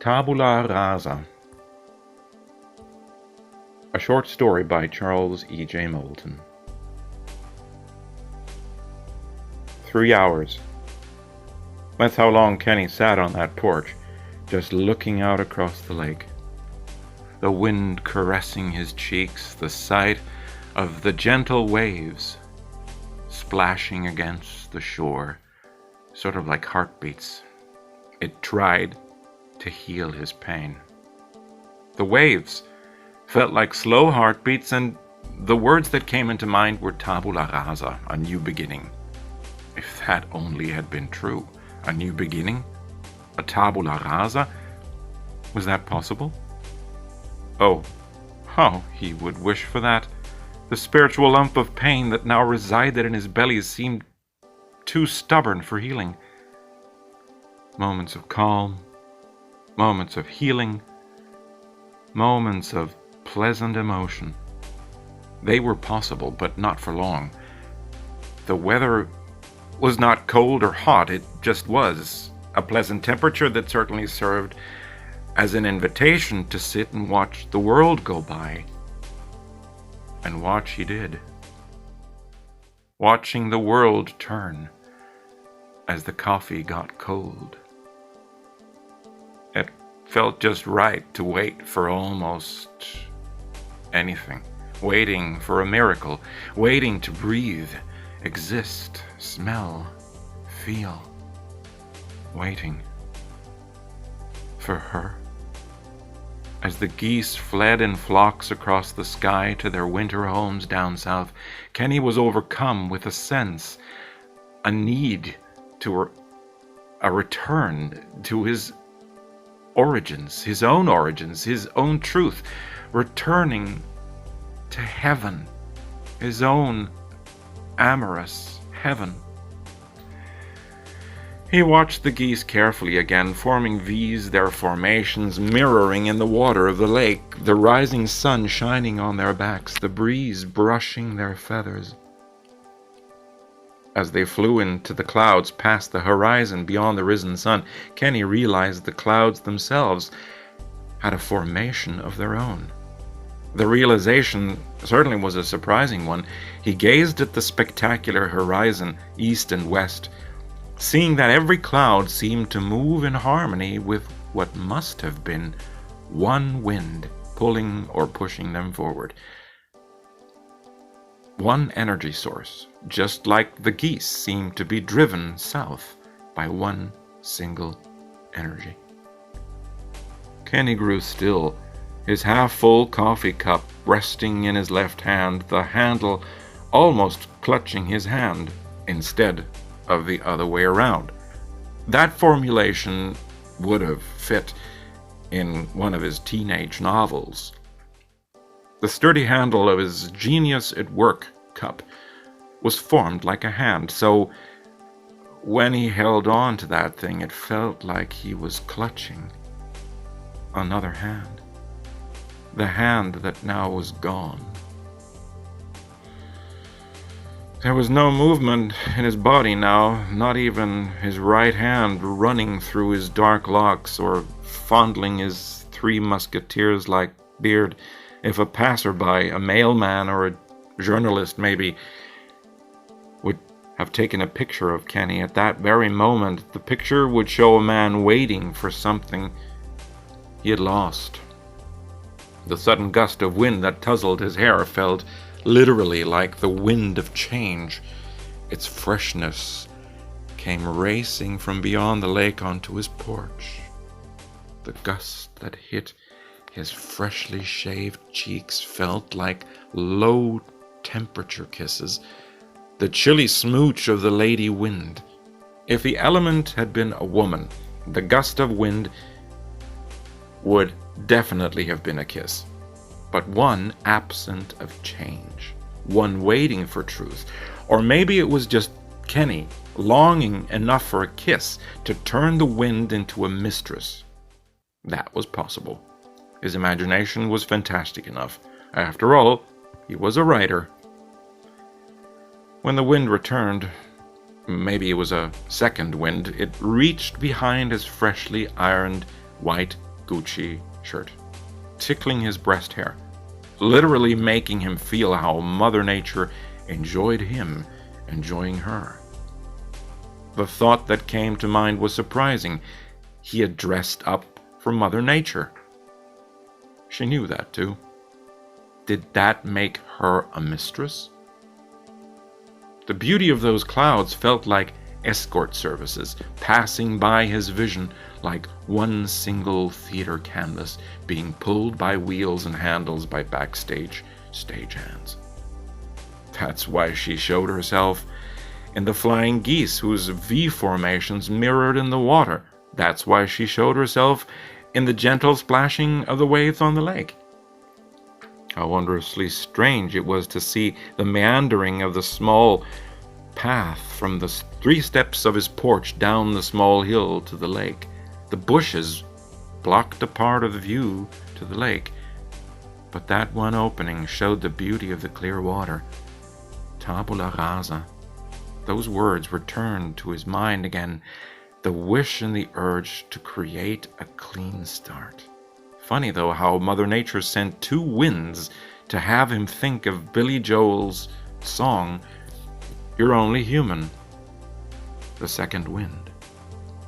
Tabula Rasa. A short story by Charles E.J. Moulton. 3 hours. That's how long Kenny sat on that porch, just looking out across the lake. The wind caressing his cheeks, the sight of the gentle waves splashing against the shore, sort of like heartbeats. It tried to heal his pain. The waves felt like slow heartbeats, and the words that came into mind were tabula rasa, a new beginning. If that only had been true. A new beginning? A tabula rasa? Was that possible? Oh, how he would wish for that. The spiritual lump of pain that now resided in his belly seemed too stubborn for healing. Moments of calm, moments of healing, moments of pleasant emotion. They were possible, but not for long. The weather was not cold or hot, it just was. A pleasant temperature that certainly served as an invitation to sit and watch the world go by. And watch he did. Watching the world turn as the coffee got cold. It felt just right to wait for almost anything. Waiting for a miracle. Waiting to breathe, exist, smell, feel. Waiting for her. As the geese fled in flocks across the sky to their winter homes down south, Kenny was overcome with a sense, a need to a return to his origins, his own truth, returning to heaven, his own amorous heaven. He watched the geese carefully again, forming V's, their formations mirroring in the water of the lake, the rising sun shining on their backs, the breeze brushing their feathers. As they flew into the clouds past the horizon beyond the risen sun, Kenny realized the clouds themselves had a formation of their own. The realization certainly was a surprising one. He gazed at the spectacular horizon, east and west, seeing that every cloud seemed to move in harmony with what must have been one wind pulling or pushing them forward. One energy source, just like the geese seemed to be driven south by one single energy. Kenny grew still, his half-full coffee cup resting in his left hand, the handle almost clutching his hand instead of the other way around. That formulation would have fit in one of his teenage novels. The sturdy handle of his genius at work cup was formed like a hand, so when he held on to that thing, it felt like he was clutching another hand. The hand that now was gone. There was no movement in his body now, not even his right hand running through his dark locks or fondling his Three Musketeers-like beard. If a passerby, a mailman or a journalist maybe, would have taken a picture of Kenny at that very moment, the picture would show a man waiting for something he had lost. The sudden gust of wind that tousled his hair felt literally like the wind of change. Its freshness came racing from beyond the lake onto his porch. The gust that hit his freshly shaved cheeks felt like low-temperature kisses, the chilly smooch of the lady wind. If the element had been a woman, the gust of wind would definitely have been a kiss. But one absent of change, one waiting for truth. Or maybe it was just Kenny longing enough for a kiss to turn the wind into a mistress. That was possible. His imagination was fantastic enough. After all, he was a writer. When the wind returned, maybe it was a second wind, it reached behind his freshly ironed white Gucci shirt, tickling his breast hair, literally making him feel how Mother Nature enjoyed him enjoying her. The thought that came to mind was surprising. He had dressed up for Mother Nature. She knew that too. Did that make her a mistress? The beauty of those clouds felt like escort services passing by his vision, like one single theater canvas being pulled by wheels and handles by backstage stagehands. That's why she showed herself in the flying geese whose V formations mirrored in the water. That's why she showed herself in the gentle splashing of the waves on the lake. How wondrously strange it was to see the meandering of the small path from the 3 steps of his porch down the small hill to the lake. The bushes blocked a part of the view to the lake, but that one opening showed the beauty of the clear water. Tabula rasa. Those words returned to his mind again, the wish and the urge to create a clean start. Funny, though, how Mother Nature sent 2 winds to have him think of Billy Joel's song, "You're Only Human." The second wind.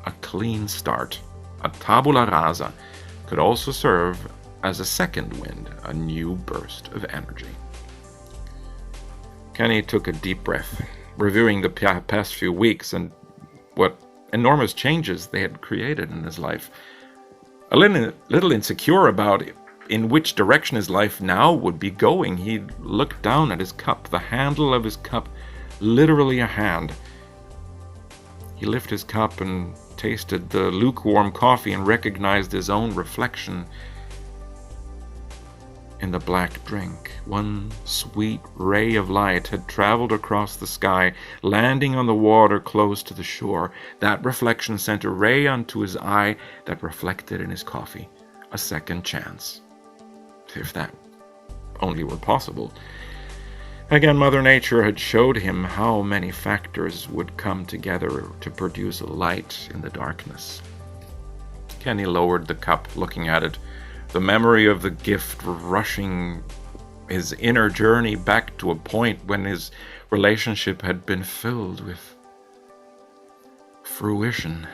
A clean start, a tabula rasa, could also serve as a second wind, a new burst of energy. Kenny took a deep breath, reviewing the past few weeks and what enormous changes they had created in his life. A little insecure about in which direction his life now would be going, he looked down at his cup, the handle of his cup, literally a hand. He lifted his cup and tasted the lukewarm coffee and recognized his own reflection in the black drink. One sweet ray of light had traveled across the sky, landing on the water close to the shore. That reflection sent a ray onto his eye that reflected in his coffee. A second chance. If that only were possible. Again, Mother Nature had showed him how many factors would come together to produce a light in the darkness. Kenny lowered the cup, looking at it, the memory of the gift rushing his inner journey back to a point when his relationship had been filled with fruition.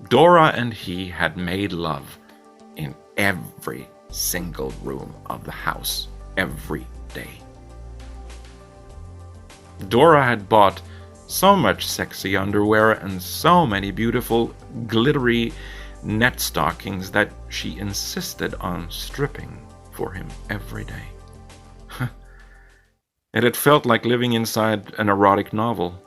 Dora and he had made love in every single room of the house, every day. Dora had bought so much sexy underwear and so many beautiful, glittery net stockings that she insisted on stripping for him every day. It had felt like living inside an erotic novel.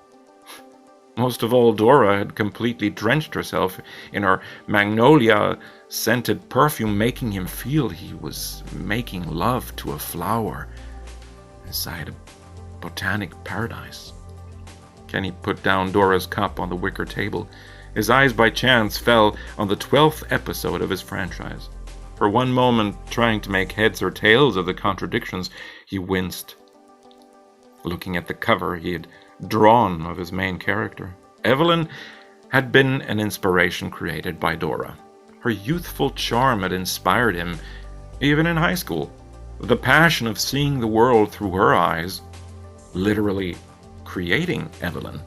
Most of all, Dora had completely drenched herself in her magnolia-scented perfume, making him feel he was making love to a flower inside a botanic paradise. Kenny put down Dora's cup on the wicker table. His eyes by chance fell on the 12th episode of his franchise. For one moment, trying to make heads or tails of the contradictions, he winced. Looking at the cover he had drawn of his main character, Evelyn had been an inspiration created by Dora. Her youthful charm had inspired him, even in high school. The passion of seeing the world through her eyes, literally creating Evelyn.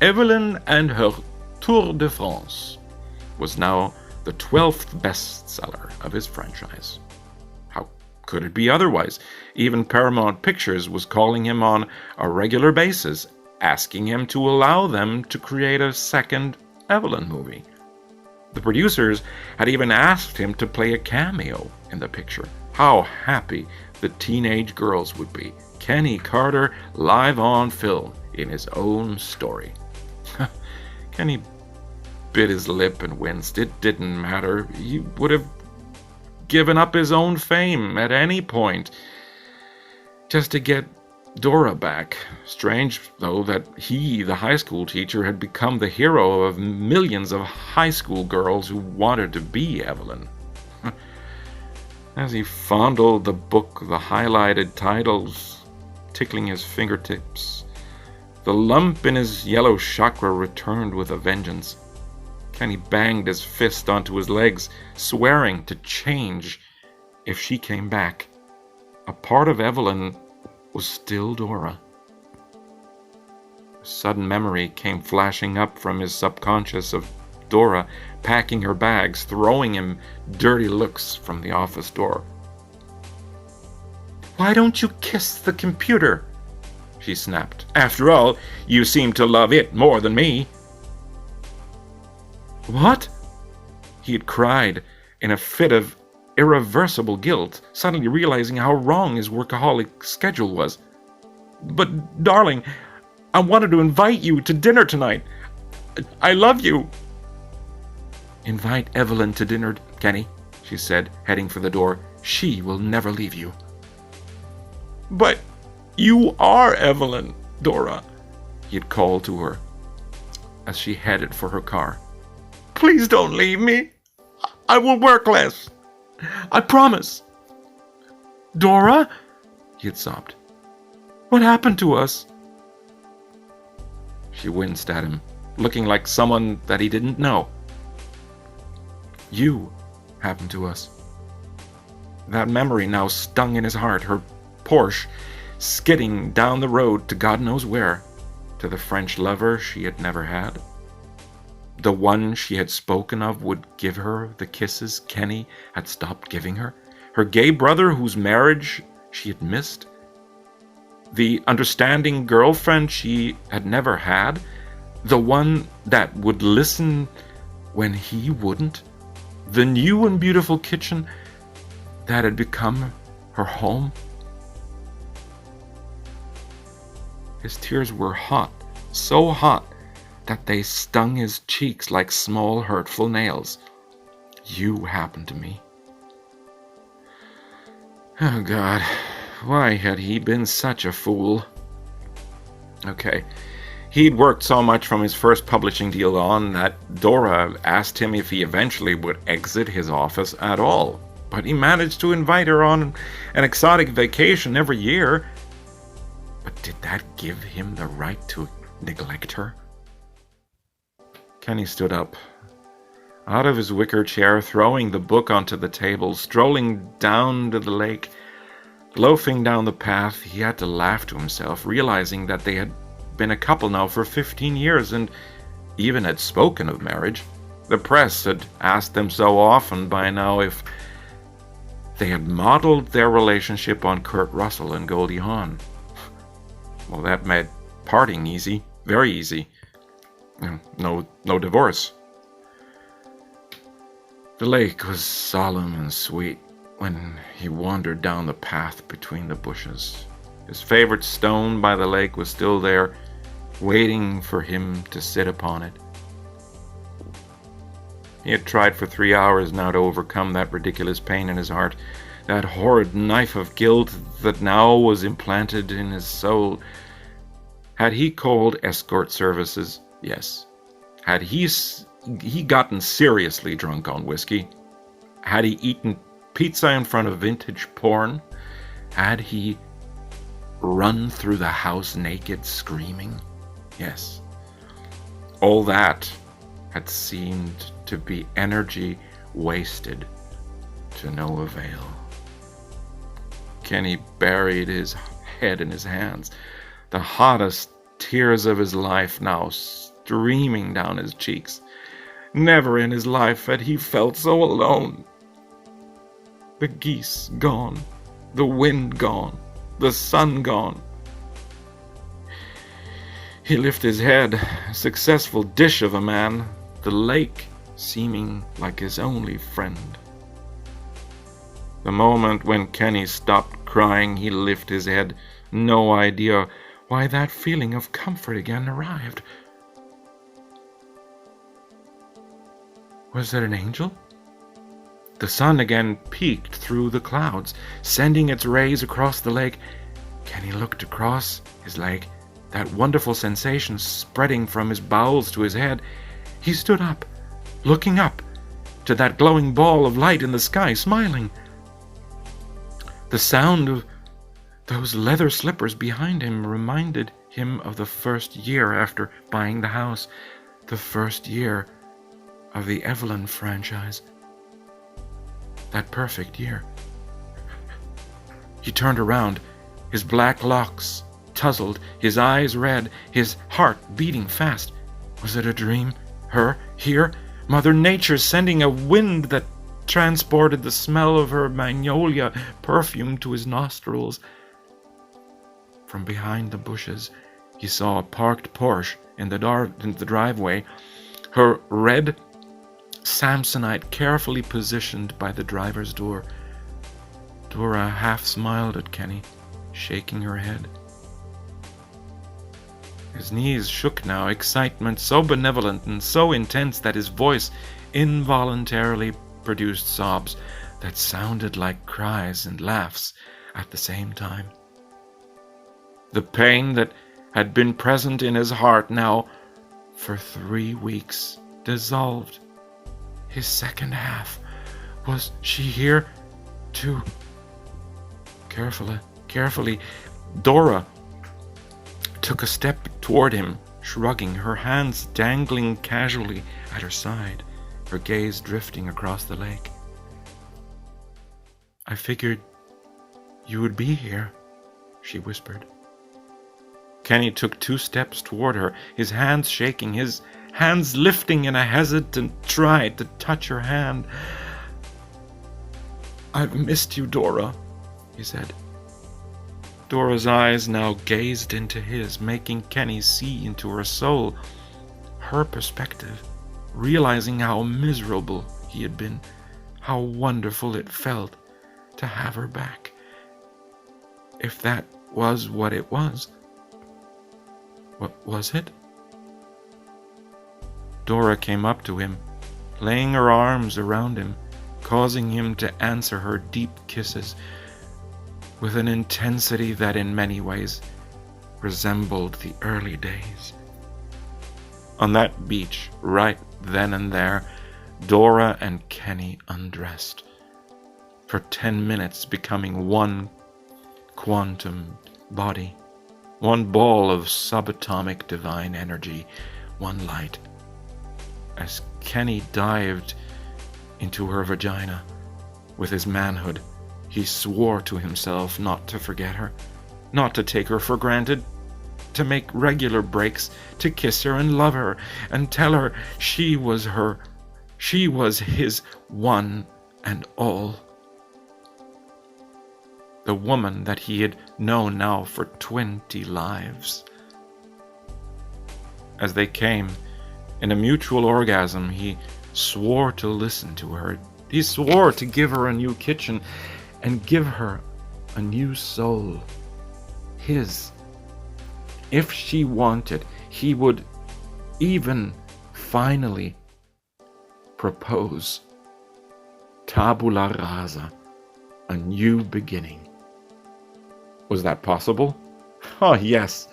Evelyn and her Tour de France was now the 12th bestseller of his franchise. How could it be otherwise? Even Paramount Pictures was calling him on a regular basis, asking him to allow them to create a second Evelyn movie. The producers had even asked him to play a cameo in the picture. How happy the teenage girls would be. Kenny Carter live on film in his own story. Kenny bit his lip and winced. It didn't matter. He would have given up his own fame at any point just to get Dora back. Strange, though, that he, the high school teacher, had become the hero of millions of high school girls who wanted to be Evelyn. As he fondled the book, the highlighted titles tickling his fingertips, the lump in his yellow chakra returned with a vengeance. Kenny banged his fist onto his legs, swearing to change if she came back. A part of Evelyn was still Dora. A sudden memory came flashing up from his subconscious of Dora packing her bags, throwing him dirty looks from the office door. "Why don't you kiss the computer?" she snapped. "After all, you seem to love it more than me." "What?" he had cried in a fit of irreversible guilt, suddenly realizing how wrong his workaholic schedule was. "But, darling, I wanted to invite you to dinner tonight. I love you." "Invite Evelyn to dinner, Kenny," she said, heading for the door. "She will never leave you." "But you are Evelyn, Dora," he had called to her as she headed for her car. "Please don't leave me. I will work less. I promise." "Dora?" he had sobbed. "What happened to us?" She winced at him, looking like someone that he didn't know. "You happened to us." That memory now stung in his heart, her Porsche skidding down the road to God knows where, to the French lover she had never had. The one she had spoken of would give her the kisses Kenny had stopped giving her. Her gay brother whose marriage she had missed. The understanding girlfriend she had never had. The one that would listen when he wouldn't. The new and beautiful kitchen that had become her home. His tears were hot, so hot that they stung his cheeks like small hurtful nails. You happened to me. Oh God, why had he been such a fool? Okay, he'd worked so much from his first publishing deal on that Dora asked him if he eventually would exit his office at all. But he managed to invite her on an exotic vacation every year. But did that give him the right to neglect her? Kenny stood up, out of his wicker chair, throwing the book onto the table, strolling down to the lake. Loafing down the path, he had to laugh to himself, realizing that they had been a couple now for 15 years and even had spoken of marriage. The press had asked them so often by now if they had modeled their relationship on Kurt Russell and Goldie Hawn. Well, that made parting easy, very easy. No divorce. The lake was solemn and sweet when he wandered down the path between the bushes. His favorite stone by the lake was still there, waiting for him to sit upon it. He had tried for 3 hours now to overcome that ridiculous pain in his heart, that horrid knife of guilt that now was implanted in his soul. Had he called escort services? Yes. Had he gotten seriously drunk on whiskey? Had he eaten pizza in front of vintage porn? Had he run through the house naked, screaming? Yes. All that had seemed to be energy wasted to no avail. Kenny buried his head in his hands, the hottest tears of his life now streaming down his cheeks. Never in his life had he felt so alone. The geese gone, the wind gone, the sun gone. He lifted his head, a successful dish of a man, the lake seeming like his only friend. The moment when Kenny stopped crying, he lifted his head, no idea why that feeling of comfort again arrived. Was it an angel? The sun again peeked through the clouds, sending its rays across the lake. Kenny looked across his lake, that wonderful sensation spreading from his bowels to his head. He stood up, looking up to that glowing ball of light in the sky, smiling. The sound of those leather slippers behind him reminded him of the first year after buying the house, the first year of the Evelyn franchise. That perfect year. He turned around, his black locks tousled, his eyes red, his heart beating fast. Was it a dream? Her, here? Mother Nature sending a wind that transported the smell of her magnolia perfume to his nostrils. From behind the bushes, he saw a parked Porsche in the driveway, her red Samsonite carefully positioned by the driver's door. Dora half smiled at Kenny, shaking her head. His knees shook now, excitement so benevolent and so intense that his voice involuntarily produced sobs that sounded like cries and laughs at the same time. The pain that had been present in his heart now for 3 weeks dissolved. His second half. Was she here too? Carefully, Dora took a step toward him, shrugging, her hands dangling casually at her side, her gaze drifting across the lake. I figured you would be here, she whispered. Kenny took 2 steps toward her, his hands shaking, his hands lifting in a hesitant try to touch her hand. I've missed you, Dora, he said. Dora's eyes now gazed into his, making Kenny see into her soul, her perspective, realizing how miserable he had been, how wonderful it felt to have her back. If that was what it was. What was it? Dora came up to him, laying her arms around him, causing him to answer her deep kisses with an intensity that in many ways resembled the early days. On that beach, right then and there, Dora and Kenny undressed, for 10 minutes becoming one quantum body, one ball of subatomic divine energy, one light. As Kenny dived into her vagina with his manhood, he swore to himself not to forget her, not to take her for granted, to make regular breaks, to kiss her and love her and tell her she was his one and all. The woman that he had known now for 20 lives. As they came, in a mutual orgasm, he swore to listen to her. He swore to give her a new kitchen and give her a new soul. His. If she wanted, he would even finally propose. Tabula rasa, a new beginning. Was that possible? Oh, yes.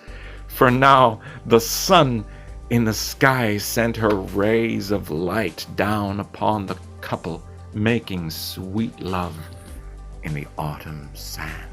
For now, the sun in the sky sent her rays of light down upon the couple, making sweet love in the autumn sand.